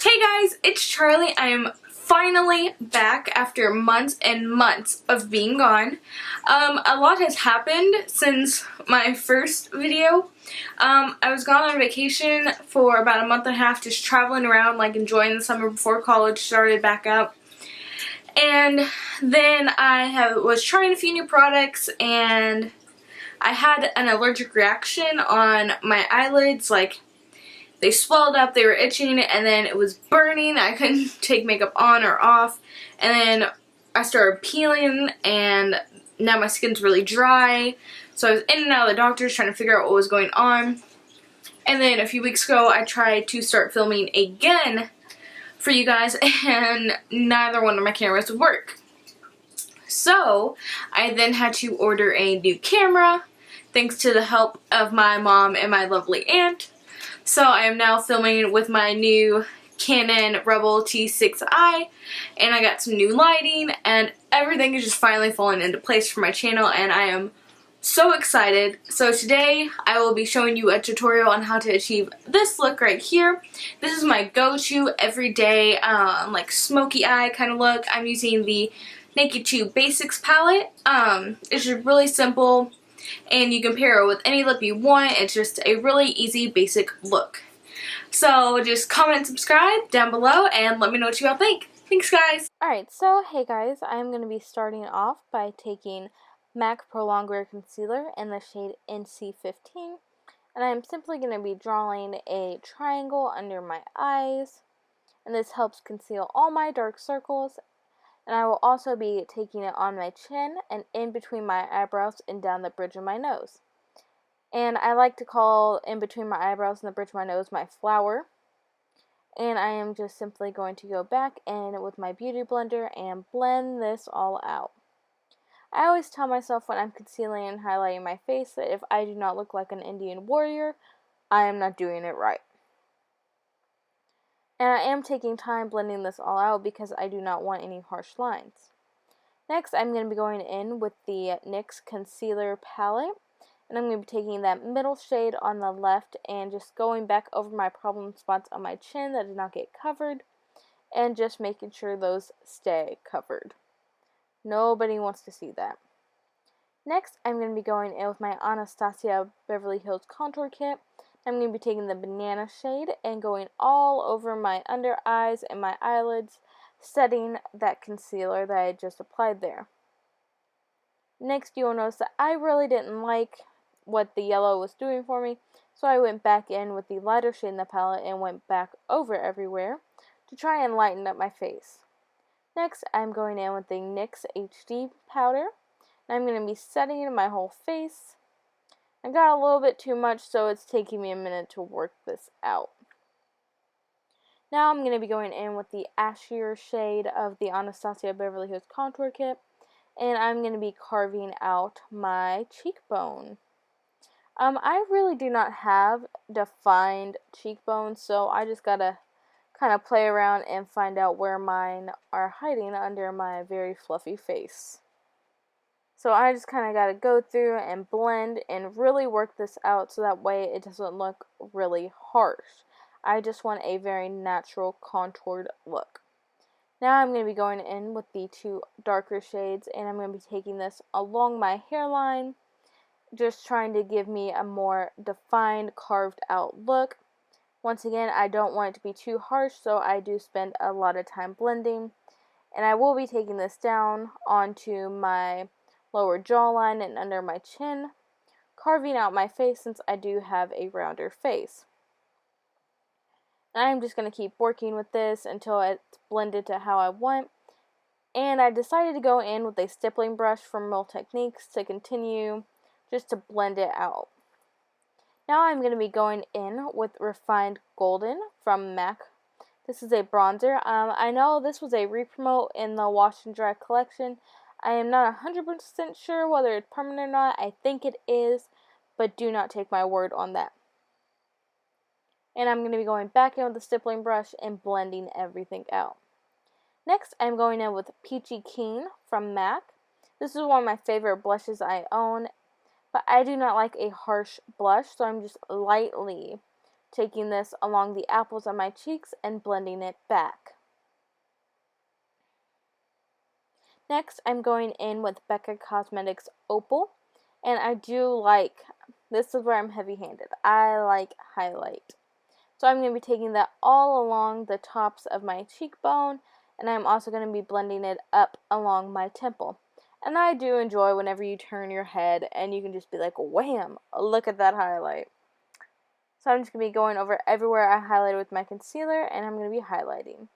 Hey guys, it's Charlie. I am finally back after months and months of being gone. A lot has happened since my first video. I was gone on vacation for about a month and a half, just traveling around, like enjoying the summer before college started back up. And then I was trying a few new products, and I had an allergic reaction on my eyelids. Like, they swelled up, they were itching, and then it was burning. I couldn't take makeup on or off. And then I started peeling, and now my skin's really dry. So I was in and out of the doctors trying to figure out what was going on. And then a few weeks ago, I tried to start filming again for you guys, and neither one of my cameras would work. So I then had to order a new camera, thanks to the help of my mom and my lovely aunt. So I am now filming with my new Cannon T6i, and I got some new lighting, and everything is just finally falling into place for my channel, and I am so excited. So today I will be showing you a tutorial on how to achieve this look right here. This is my go-to everyday like smoky eye kind of look. I'm using the Naked 2 Basics palette. It's just really simple, and you can pair it with any lip you want. It's just a really easy basic look. So just comment and subscribe down below and let me know what you all think. Thanks guys! Alright, so hey guys, I'm going to be starting off by taking MAC Prolong Concealer in the shade NC15, and I'm simply going to be drawing a triangle under my eyes, and this helps conceal all my dark circles. And I will also be taking it on my chin and in between my eyebrows and down the bridge of my nose. And I like to call in between my eyebrows and the bridge of my nose my flower. And I am just simply going to go back in with my beauty blender and blend this all out. I always tell myself when I'm concealing and highlighting my face that if I do not look like an Indian warrior, I am not doing it right. And I am taking time blending this all out because I do not want any harsh lines. Next, I'm going to be going in with the NYX Concealer Palette. And I'm going to be taking that middle shade on the left and just going back over my problem spots on my chin that did not get covered. And just making sure those stay covered. Nobody wants to see that. Next, I'm going to be going in with my Anastasia Contour Kit. I'm going to be taking the banana shade and going all over my under eyes and my eyelids, setting that concealer that I just applied there. Next, you will notice that I really didn't like what the yellow was doing for me, so I went back in with the lighter shade in the palette and went back over everywhere to try and lighten up my face. Next, I'm going in with the NYX HD powder, and I'm going to be setting it in my whole face. I got a little bit too much, so it's taking me a minute to work this out. Now I'm going to be going in with the ashier shade of the Anastasia Contour Kit, and I'm going to be carving out my cheekbone. I really do not have defined cheekbones, so I just gotta kind of play around and find out where mine are hiding under my very fluffy face. So I just kind of got to go through and blend and really work this out so that way it doesn't look really harsh. I just want a very natural contoured look. Now I'm going to be going in with the two darker shades, and I'm going to be taking this along my hairline, just trying to give me a more defined, carved out look. Once again, I don't want it to be too harsh, so I do spend a lot of time blending. And I will be taking this down onto my lower jawline and under my chin, carving out my face since I do have a rounder face. And I'm just going to keep working with this until it's blended to how I want. And I decided to go in with a stippling brush from Real Techniques to continue just to blend it out. Now I'm going to be going in with Refined Golden from MAC. This is a bronzer. I know this was a re-promote in the Wash and Dry collection. I am not 100% sure whether it's permanent or not. I think it is, but do not take my word on that. And I'm going to be going back in with the stippling brush and blending everything out. Next, I'm going in with Peachy from MAC. This is one of my favorite blushes I own, but I do not like a harsh blush, so I'm just lightly taking this along the apples of my cheeks and blending it back. Next, I'm going in with Becca Cosmetics Opal, and I do like, this is where I'm heavy-handed, I like highlight. So I'm going to be taking that all along the tops of my cheekbone, and I'm also going to be blending it up along my temple. And I do enjoy whenever you turn your head and you can just be like, wham, look at that highlight. So I'm just going to be going over everywhere I highlighted with my concealer, and I'm going to be highlighting.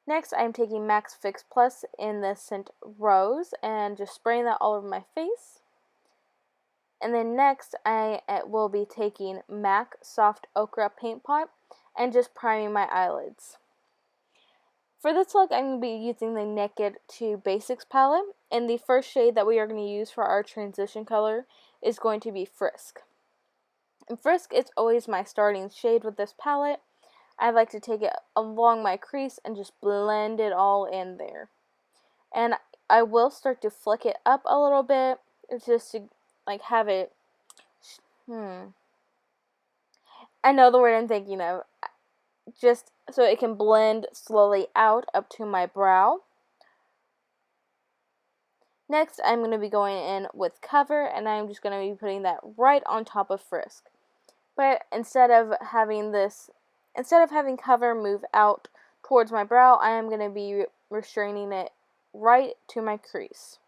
Next, I'm taking MAC Fix Plus in the scent Rose and just spraying that all over my face. And then next, I will be taking MAC Soft Ochre Paint Pot and just priming my eyelids. For this look, I'm going to be using the Naked 2 Basics palette, and the first shade that we are going to use for our transition color is going to be Frisk. And Frisk is always my starting shade with this palette. I like to take it along my crease and just blend it all in there. And I will start to flick it up a little bit, just to like have it, I know the word I'm thinking of, just so it can blend slowly out up to my brow. Next, I'm going to be going in with Cover, and I'm just going to be putting that right on top of Frisk. But instead of having Cover move out towards my brow, I am going to be restraining it right to my crease.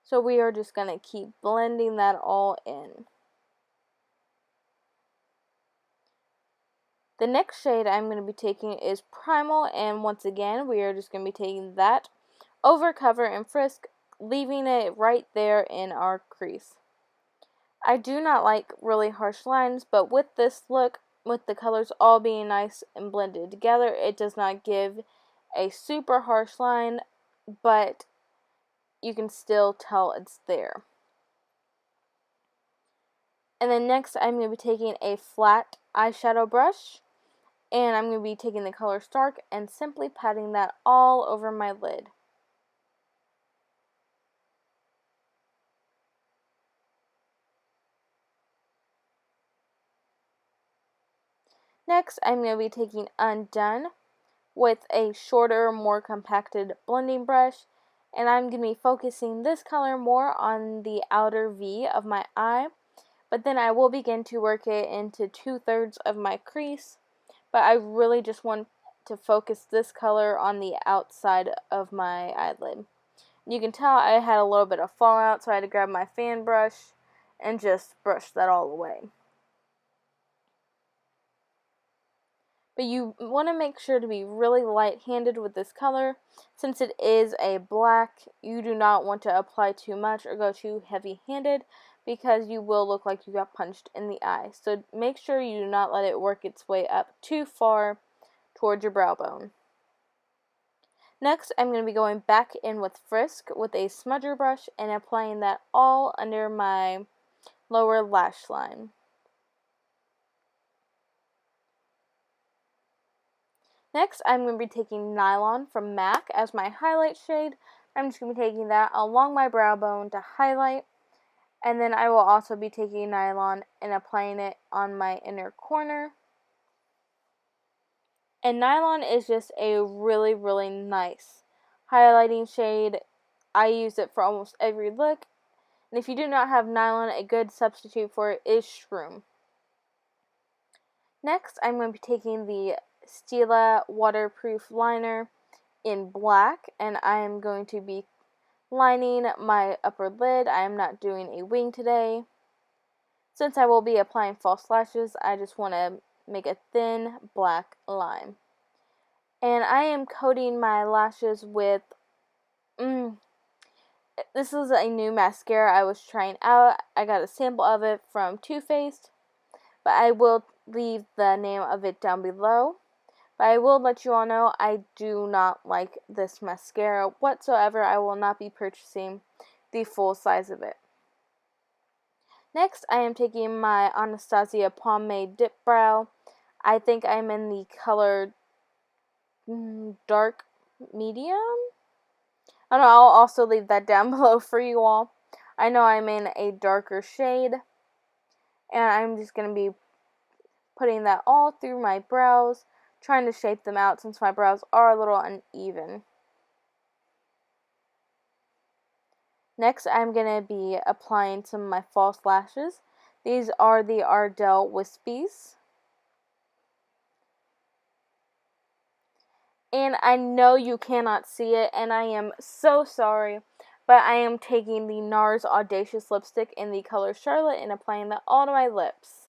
So we are just going to keep blending that all in. The next shade I'm going to be taking is Primal, and once again, we are just going to be taking that over Cover and Frisk, leaving it right there in our crease. I do not like really harsh lines, but with this look, with the colors all being nice and blended together, it does not give a super harsh line, but you can still tell it's there. And then next, I'm going to be taking a flat eyeshadow brush, and I'm going to be taking the color Stark and simply patting that all over my lid. Next, I'm going to be taking Undone with a shorter, more compacted blending brush, and I'm going to be focusing this color more on the outer V of my eye, but then I will begin to work it into 2/3 of my crease, but I really just want to focus this color on the outside of my eyelid. You can tell I had a little bit of fallout, so I had to grab my fan brush and just brush that all away. But you want to make sure to be really light-handed with this color. Since it is a black, you do not want to apply too much or go too heavy-handed, because you will look like you got punched in the eye. So make sure you do not let it work its way up too far towards your brow bone. Next, I'm going to be going back in with Frisk with a smudger brush and applying that all under my lower lash line. Next, I'm going to be taking Nylon from MAC as my highlight shade. I'm just going to be taking that along my brow bone to highlight. And then I will also be taking Nylon and applying it on my inner corner. And Nylon is just a really, really nice highlighting shade. I use it for almost every look. And if you do not have Nylon, a good substitute for it is Shroom. Next, I'm going to be taking the Stilla waterproof liner in black, and I am going to be lining my upper lid. I am not doing a wing today. Since I will be applying false lashes, I just want to make a thin black line. And I am coating my lashes with, this is a new mascara I was trying out. I got a sample of it from Too Faced, but I will leave the name of it down below. But I will let you all know I do not like this mascara whatsoever. I will not be purchasing the full size of it. Next, I am taking my Anastasia Pomade Dipbrow. I think I'm in the color dark medium. I don't know, I'll also leave that down below for you all. I know I'm in a darker shade. And I'm just going to be putting that all through my brows, trying to shape them out since my brows are a little uneven. Next, I'm going to be applying some of my false lashes. These are the Ardell Wispies. And I know you cannot see it, and I am so sorry, but I am taking the Nars Audacious lipstick in the color Charlotte and applying that all to my lips.